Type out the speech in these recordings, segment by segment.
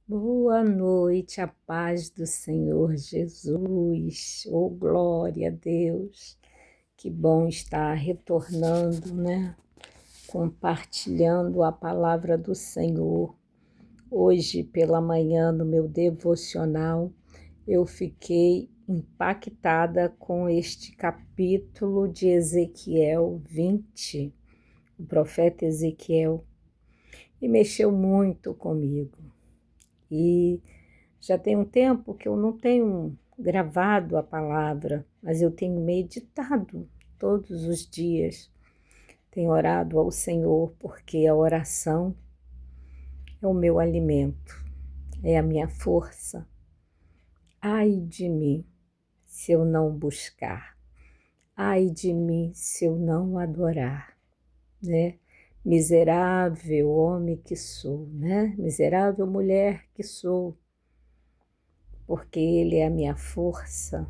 Boa noite, a paz do Senhor Jesus. Oh, glória a Deus. Que bom estar retornando, né? Compartilhando a palavra do Senhor. Hoje, pela manhã, no meu devocional, eu fiquei impactada com este capítulo de Ezequiel 20, o profeta Ezequiel, e mexeu muito comigo. E já tem um tempo que eu não tenho gravado a palavra, mas eu tenho meditado todos os dias. Tenho orado ao Senhor, porque a oração é o meu alimento, é a minha força. Ai de mim, se eu não buscar. Ai de mim, se eu não adorar, né? Miserável homem que sou, né? Miserável mulher que sou, porque Ele é a minha força,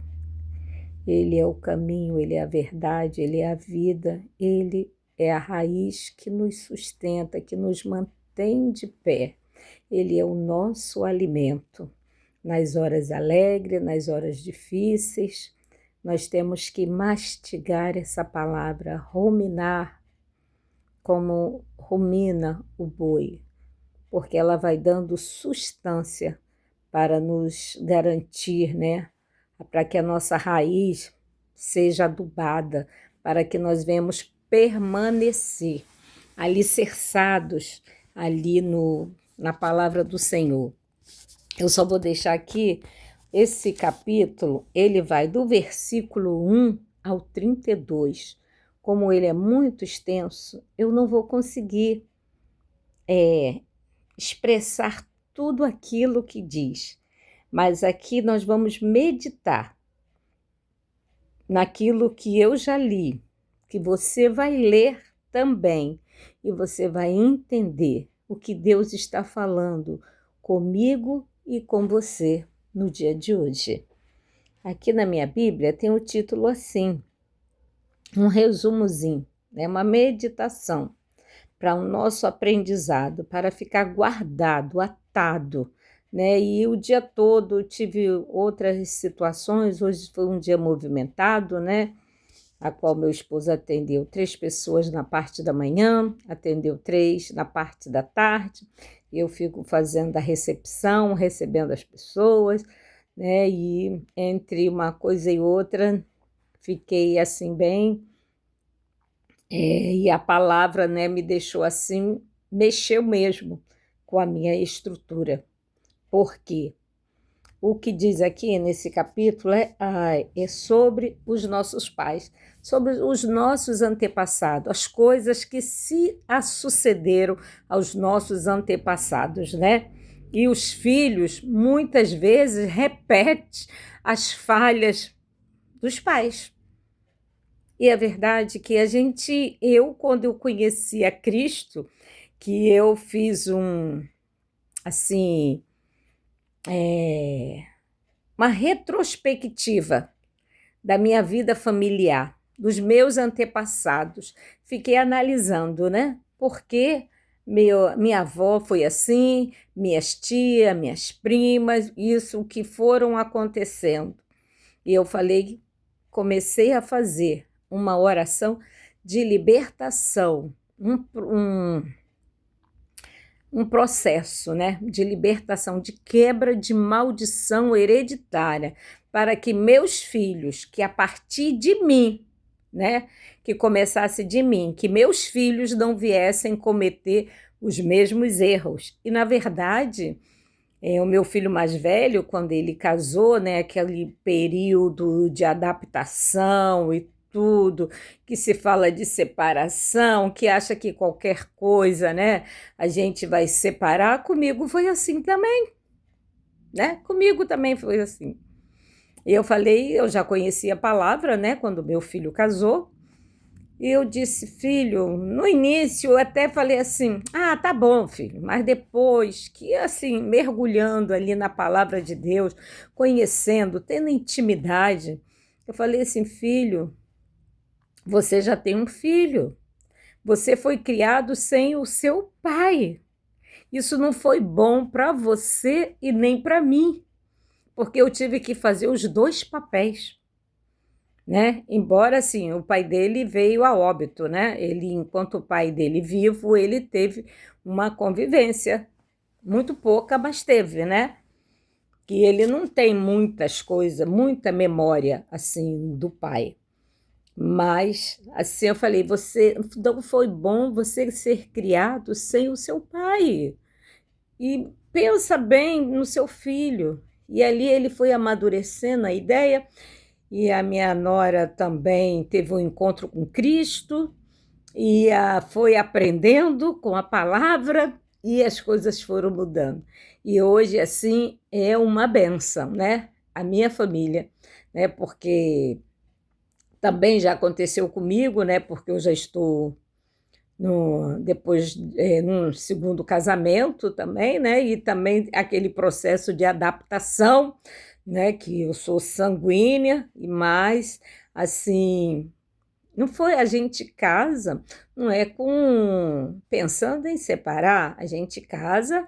Ele é o caminho, Ele é a verdade, Ele é a vida, Ele é a raiz que nos sustenta, que nos mantém de pé. Ele é o nosso alimento. Nas horas alegres, nas horas difíceis, nós temos que mastigar essa palavra, ruminar, como rumina o boi, porque ela vai dando sustância para nos garantir, né? Para que a nossa raiz seja adubada, para que nós venhamos permanecer alicerçados ali na palavra do Senhor. Eu só vou deixar aqui, esse capítulo, ele vai do versículo 1 ao 32. Como ele é muito extenso, eu não vou conseguir expressar tudo aquilo que diz. Mas aqui nós vamos meditar naquilo que eu já li, que você vai ler também, e você vai entender o que Deus está falando comigo e com você no dia de hoje. Aqui na minha Bíblia tem o título assim, um resumozinho, né? Uma meditação para o nosso aprendizado, para ficar guardado, atado, né? E o dia todo tive outras situações, hoje foi um dia movimentado, né? A qual meu esposo atendeu 3 pessoas na parte da manhã, atendeu 3 na parte da tarde, e eu fico fazendo a recepção, recebendo as pessoas, né? E entre uma coisa e outra, fiquei assim bem, e a palavra, né, me deixou assim, mexeu mesmo com a minha estrutura. Por quê? O que diz aqui nesse capítulo é sobre os nossos pais, sobre os nossos antepassados, as coisas que se sucederam aos nossos antepassados, né? E os filhos, muitas vezes, repetem as falhas dos pais. E a verdade é que quando eu conheci a Cristo, que eu fiz uma retrospectiva da minha vida familiar, dos meus antepassados. Fiquei analisando, né? Porque minha avó foi assim, minhas tias, minhas primas, isso que foram acontecendo. E eu comecei a fazer uma oração de libertação, um processo, né, de libertação, de quebra de maldição hereditária, para que meus filhos, que a partir de mim, né, que começasse de mim, que meus filhos não viessem cometer os mesmos erros. E, na verdade, o meu filho mais velho, quando ele casou, né, aquele período de adaptação e tudo, que se fala de separação, que acha que qualquer coisa, né, a gente vai separar, comigo foi assim também, né? Comigo também foi assim. E eu já conhecia a palavra, né, quando meu filho casou, e eu disse, filho, no início eu até falei assim, tá bom, filho, mas depois que, assim, mergulhando ali na palavra de Deus, conhecendo, tendo intimidade, eu falei assim, filho, você já tem um filho, você foi criado sem o seu pai, Isso não foi bom para você e nem para mim, porque eu tive que fazer os dois papéis, né? Embora, assim, o pai dele veio a óbito, né? Ele, enquanto o pai dele vivo, ele teve uma convivência, muito pouca, mas teve, né? Que ele não tem muitas coisas, muita memória, assim, do pai. Mas, assim, eu falei, você não foi bom você ser criado sem o seu pai. E pensa bem no seu filho. E ali ele foi amadurecendo a ideia, e a minha nora também teve um encontro com Cristo, e foi aprendendo com a palavra, e as coisas foram mudando. E hoje, assim, é uma benção, né? A minha família, né? Porque também já aconteceu comigo, né? Porque eu já estou depois num segundo casamento também, né? E também aquele processo de adaptação, né? Que eu sou sanguínea e mais assim, não foi a gente casa, não é com pensando em separar, a gente casa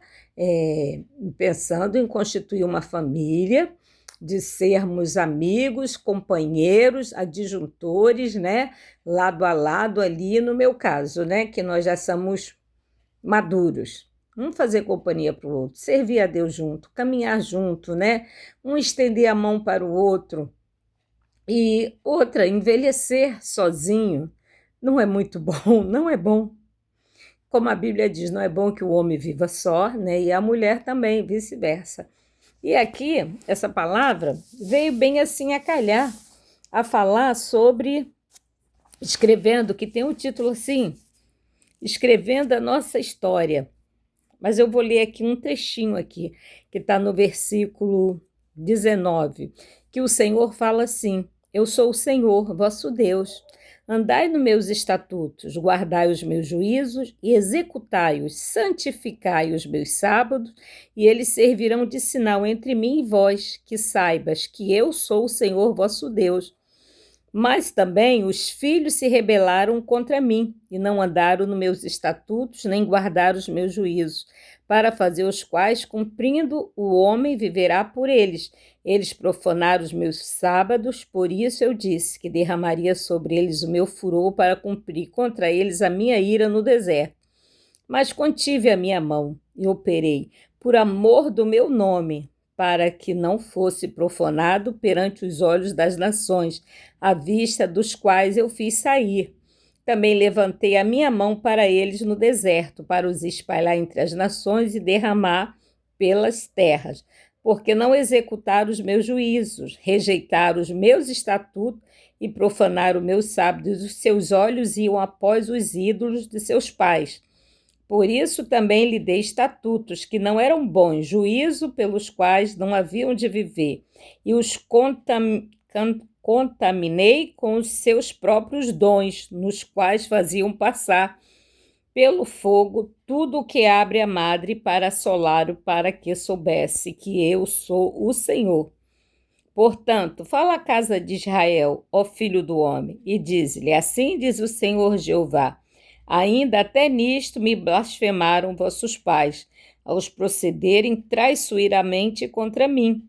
pensando em constituir uma família, de sermos amigos, companheiros, adjuntores, né? Lado a lado ali, no meu caso, né? Que nós já somos maduros. Um fazer companhia para o outro, servir a Deus junto, caminhar junto, né? Um estender a mão para o outro. E outra, envelhecer sozinho não é muito bom, não é bom. Como a Bíblia diz, não é bom que o homem viva só, né? E a mulher também, vice-versa. E aqui, essa palavra veio bem assim a calhar, a falar sobre, escrevendo, que tem um título assim, Escrevendo a Nossa História. Mas eu vou ler aqui um trechinho aqui, que está no versículo 19, que o Senhor fala assim: Eu sou o Senhor, vosso Deus. Andai nos meus estatutos, guardai os meus juízos e executai-os, santificai os meus sábados, e eles servirão de sinal entre mim e vós, que saibas que eu sou o Senhor vosso Deus. Mas também os filhos se rebelaram contra mim e não andaram nos meus estatutos, nem guardaram os meus juízos, para fazer os quais, cumprindo, o homem viverá por eles. Eles profanaram os meus sábados, por isso eu disse que derramaria sobre eles o meu furor para cumprir contra eles a minha ira no deserto. Mas contive a minha mão e operei, por amor do meu nome, para que não fosse profanado perante os olhos das nações, à vista dos quais eu fiz sair. Também levantei a minha mão para eles no deserto, para os espalhar entre as nações e derramar pelas terras, porque não executaram os meus juízos, rejeitaram os meus estatutos e profanaram os meus sábados. Os seus olhos iam após os ídolos de seus pais. Por isso também lhe dei estatutos que não eram bons, juízo pelos quais não haviam de viver, e os contaminei com os seus próprios dons, nos quais faziam passar pelo fogo tudo o que abre a madre para assolá-lo, para que soubesse que eu sou o Senhor. Portanto, fala à casa de Israel, ó filho do homem, e diz-lhe: Assim diz o Senhor Jeová: Ainda até nisto me blasfemaram vossos pais, aos procederem traiçoeiramente contra mim,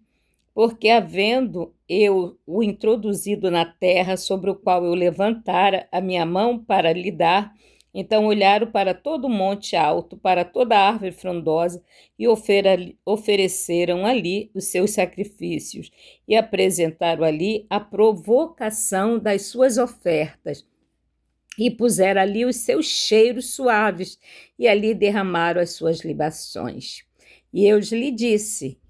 porque havendo eu o introduzido na terra sobre o qual eu levantara a minha mão para lhe dar, então olharam para todo o monte alto, para toda a árvore frondosa, e ofereceram ali os seus sacrifícios, e apresentaram ali a provocação das suas ofertas, e puseram ali os seus cheiros suaves, e ali derramaram as suas libações. E eu lhe disse: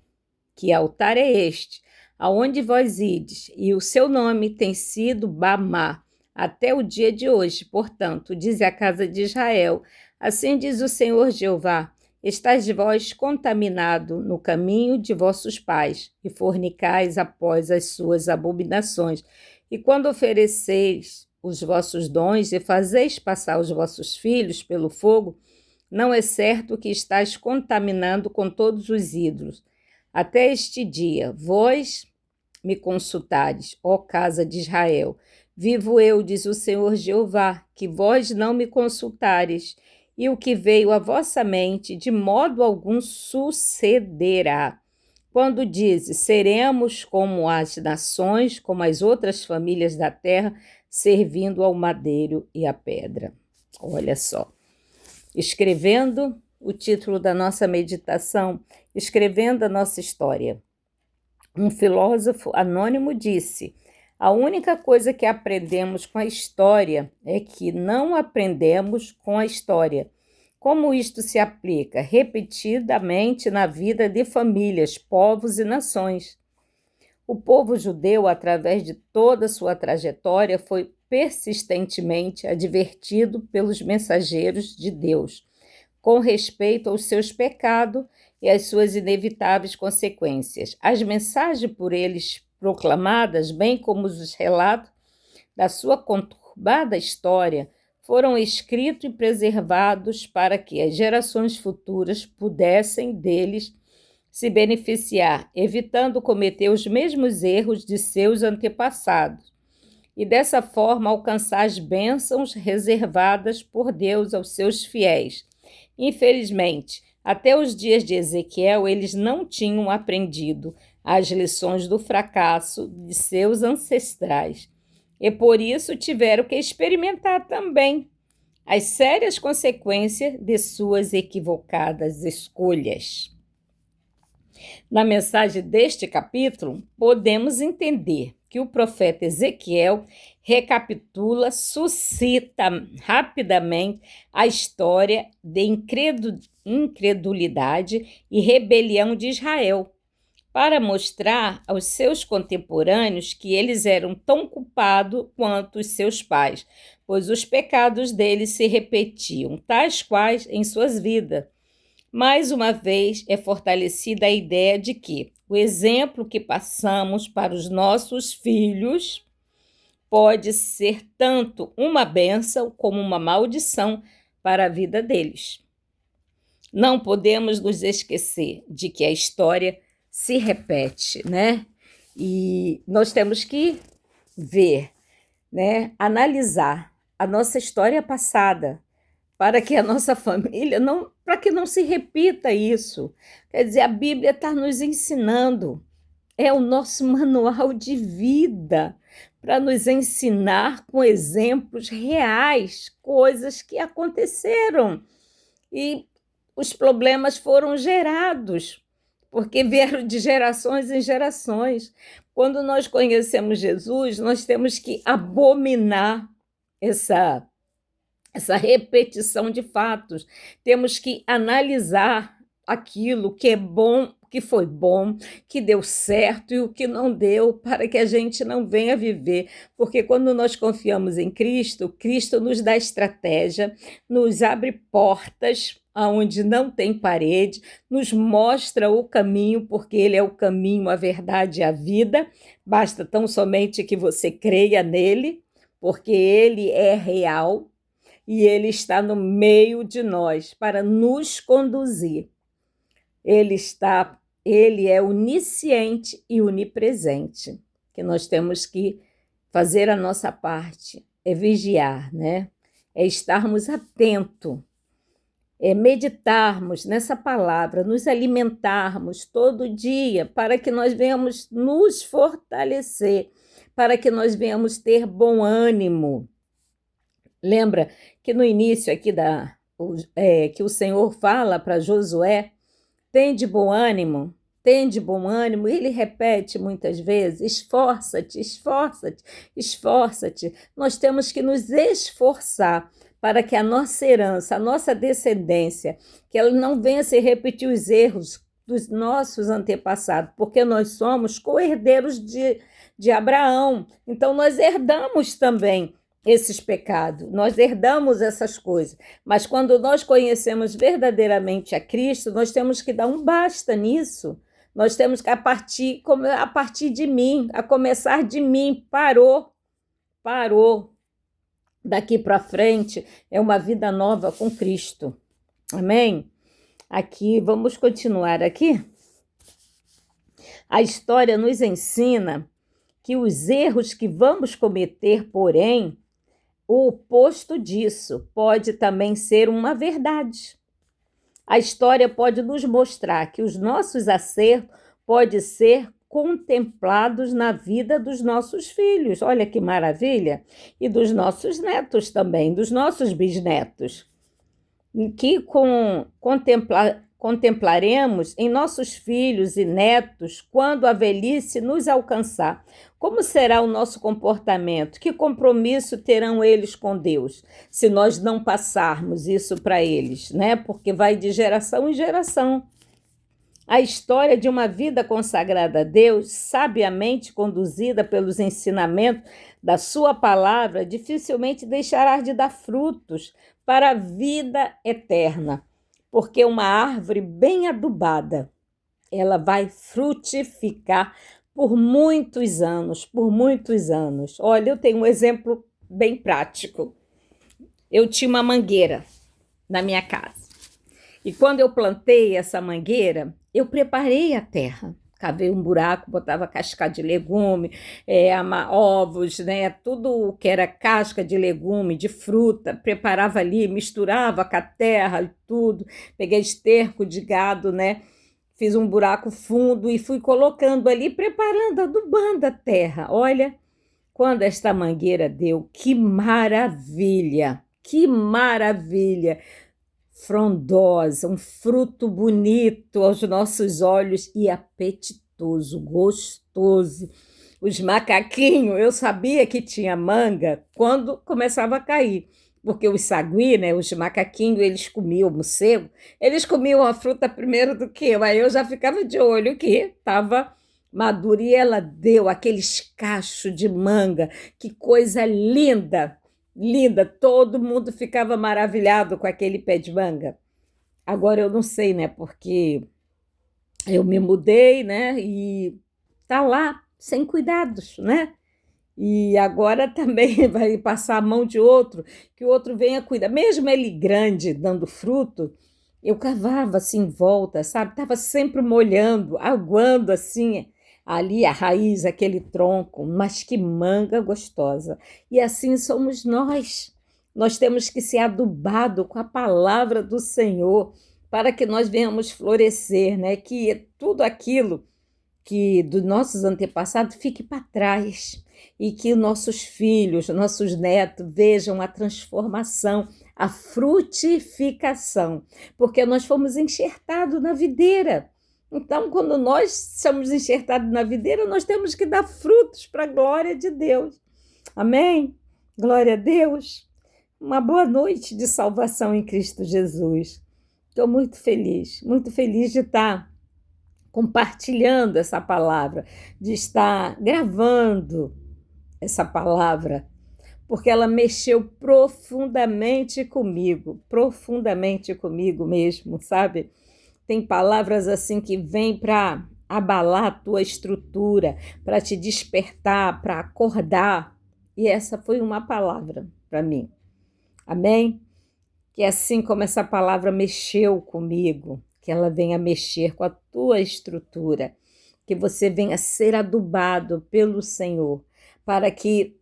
Que altar é este, aonde vós ides, e o seu nome tem sido Bamá, até o dia de hoje. Portanto, diz a casa de Israel: Assim diz o Senhor Jeová: Estais vós contaminado no caminho de vossos pais, e fornicais após as suas abominações. E quando ofereceis os vossos dons e fazeis passar os vossos filhos pelo fogo, não é certo que estáis contaminando com todos os ídolos. Até este dia, vós me consultares, ó casa de Israel. Vivo eu, diz o Senhor Jeová, que vós não me consultares, e o que veio à vossa mente de modo algum sucederá. Quando dizes, seremos como as nações, como as outras famílias da terra, servindo ao madeiro e à pedra. Olha só, escrevendo o título da nossa meditação, escrevendo a nossa história. Um filósofo anônimo disse: a única coisa que aprendemos com a história é que não aprendemos com a história. Como isto se aplica repetidamente na vida de famílias, povos e nações. O povo judeu, através de toda a sua trajetória, foi persistentemente advertido pelos mensageiros de Deus, com respeito aos seus pecados e às suas inevitáveis consequências. As mensagens por eles proclamadas, bem como os relatos da sua conturbada história, foram escritos e preservados para que as gerações futuras pudessem deles se beneficiar, evitando cometer os mesmos erros de seus antepassados, e dessa forma alcançar as bênçãos reservadas por Deus aos seus fiéis. Infelizmente, até os dias de Ezequiel, eles não tinham aprendido as lições do fracasso de seus ancestrais, e por isso tiveram que experimentar também as sérias consequências de suas equivocadas escolhas. Na mensagem deste capítulo, podemos entender que o profeta Ezequiel recapitula, suscita rapidamente a história de incredulidade e rebelião de Israel, para mostrar aos seus contemporâneos que eles eram tão culpados quanto os seus pais, pois os pecados deles se repetiam, tais quais em suas vidas. Mais uma vez é fortalecida a ideia de que o exemplo que passamos para os nossos filhos pode ser tanto uma bênção como uma maldição para a vida deles. Não podemos nos esquecer de que a história se repete, né? E nós temos que ver, né? Analisar a nossa história passada para que a nossa família para que não se repita isso. Quer dizer, a Bíblia está nos ensinando, é o nosso manual de vida para nos ensinar com exemplos reais, coisas que aconteceram e os problemas foram gerados, porque vieram de gerações em gerações. Quando nós conhecemos Jesus, nós temos que abominar essa repetição de fatos. Temos que analisar aquilo que é bom, que foi bom, que deu certo e o que não deu, para que a gente não venha viver. Porque quando nós confiamos em Cristo, Cristo nos dá estratégia, nos abre portas onde não tem parede, nos mostra o caminho, porque Ele é o caminho, a verdade e a vida. Basta tão somente que você creia nele, porque Ele é real e Ele está no meio de nós para nos conduzir. Ele é onisciente e onipresente, que nós temos que fazer a nossa parte, é vigiar, né? É estarmos atentos, é meditarmos nessa palavra, nos alimentarmos todo dia para que nós venhamos nos fortalecer, para que nós venhamos ter bom ânimo. Lembra que no início aqui que o Senhor fala para Josué, tende bom ânimo, e ele repete muitas vezes, esforça-te, esforça-te, esforça-te. Nós temos que nos esforçar para que a nossa herança, a nossa descendência, que ela não venha se repetir os erros dos nossos antepassados, porque nós somos co-herdeiros de Abraão, então nós herdamos também esses pecados, nós herdamos essas coisas, mas quando nós conhecemos verdadeiramente a Cristo, nós temos que dar um basta nisso, nós temos que a partir de mim, a começar de mim, parou, daqui para frente é uma vida nova com Cristo, amém? Aqui, vamos continuar aqui, a história nos ensina que os erros que vamos cometer, porém, o oposto disso pode também ser uma verdade. A história pode nos mostrar que os nossos acertos podem ser contemplados na vida dos nossos filhos. Olha que maravilha! E dos nossos netos também, dos nossos bisnetos. Que contemplaremos em nossos filhos e netos quando a velhice nos alcançar. Como será o nosso comportamento? Que compromisso terão eles com Deus, se nós não passarmos isso para eles, né? Porque vai de geração em geração. A história de uma vida consagrada a Deus, sabiamente conduzida pelos ensinamentos da sua palavra, dificilmente deixará de dar frutos para a vida eterna, porque uma árvore bem adubada, ela vai frutificar por muitos anos, por muitos anos. Olha, eu tenho um exemplo bem prático. Eu tinha uma mangueira na minha casa. E quando eu plantei essa mangueira, eu preparei a terra. Cavei um buraco, botava casca de legume, ovos, né? Tudo que era casca de legume, de fruta, preparava ali, misturava com a terra e tudo. Peguei esterco de gado, né? Fiz um buraco fundo e fui colocando ali, preparando, adubando a terra. Olha, quando esta mangueira deu, que maravilha! Que maravilha! Frondosa, um fruto bonito aos nossos olhos e apetitoso, gostoso. Os macaquinhos, eu sabia que tinha manga quando começava a cair, porque os sagui, né, os macaquinhos, eles comiam morcego, eles comiam a fruta primeiro do que eu, aí eu já ficava de olho que estava madura e ela deu aqueles cachos de manga, que coisa linda! Linda, todo mundo ficava maravilhado com aquele pé de manga. Agora eu não sei, né, porque eu me mudei, né, e tá lá, sem cuidados, né? E agora também vai passar a mão de outro, que o outro venha cuidar. Mesmo ele grande, dando fruto, eu cavava assim em volta, sabe? Tava sempre molhando, aguando assim ali a raiz, aquele tronco, mas que manga gostosa. E assim somos nós. Nós temos que ser adubados com a palavra do Senhor para que nós venhamos florescer, né? Que tudo aquilo que dos nossos antepassados fique para trás e que nossos filhos, nossos netos vejam a transformação, a frutificação, porque nós fomos enxertados na videira. Então, quando nós somos enxertados na videira, nós temos que dar frutos para a glória de Deus. Amém? Glória a Deus. Uma boa noite de salvação em Cristo Jesus. Estou muito feliz de estar compartilhando essa palavra, de estar gravando essa palavra, porque ela mexeu profundamente comigo mesmo, sabe? Tem palavras assim que vêm para abalar a tua estrutura, para te despertar, para acordar. E essa foi uma palavra para mim. Amém? Que assim como essa palavra mexeu comigo, que ela venha mexer com a tua estrutura, que você venha ser adubado pelo Senhor, para que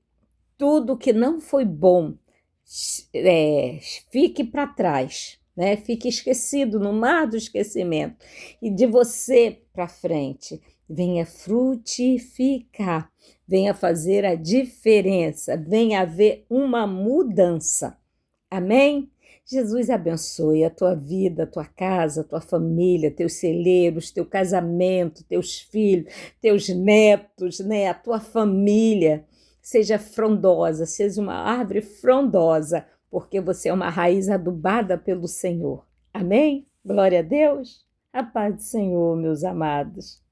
tudo que não foi bom fique para trás, né? Fique esquecido no mar do esquecimento, e de você para frente venha frutificar, venha fazer a diferença, venha haver uma mudança. Amém? Jesus abençoe a tua vida, a tua casa, a tua família, teus celeiros, teu casamento, teus filhos, teus netos, né? A tua família. Seja frondosa, seja uma árvore frondosa, porque você é uma raiz adubada pelo Senhor. Amém? Glória a Deus. A paz do Senhor, meus amados.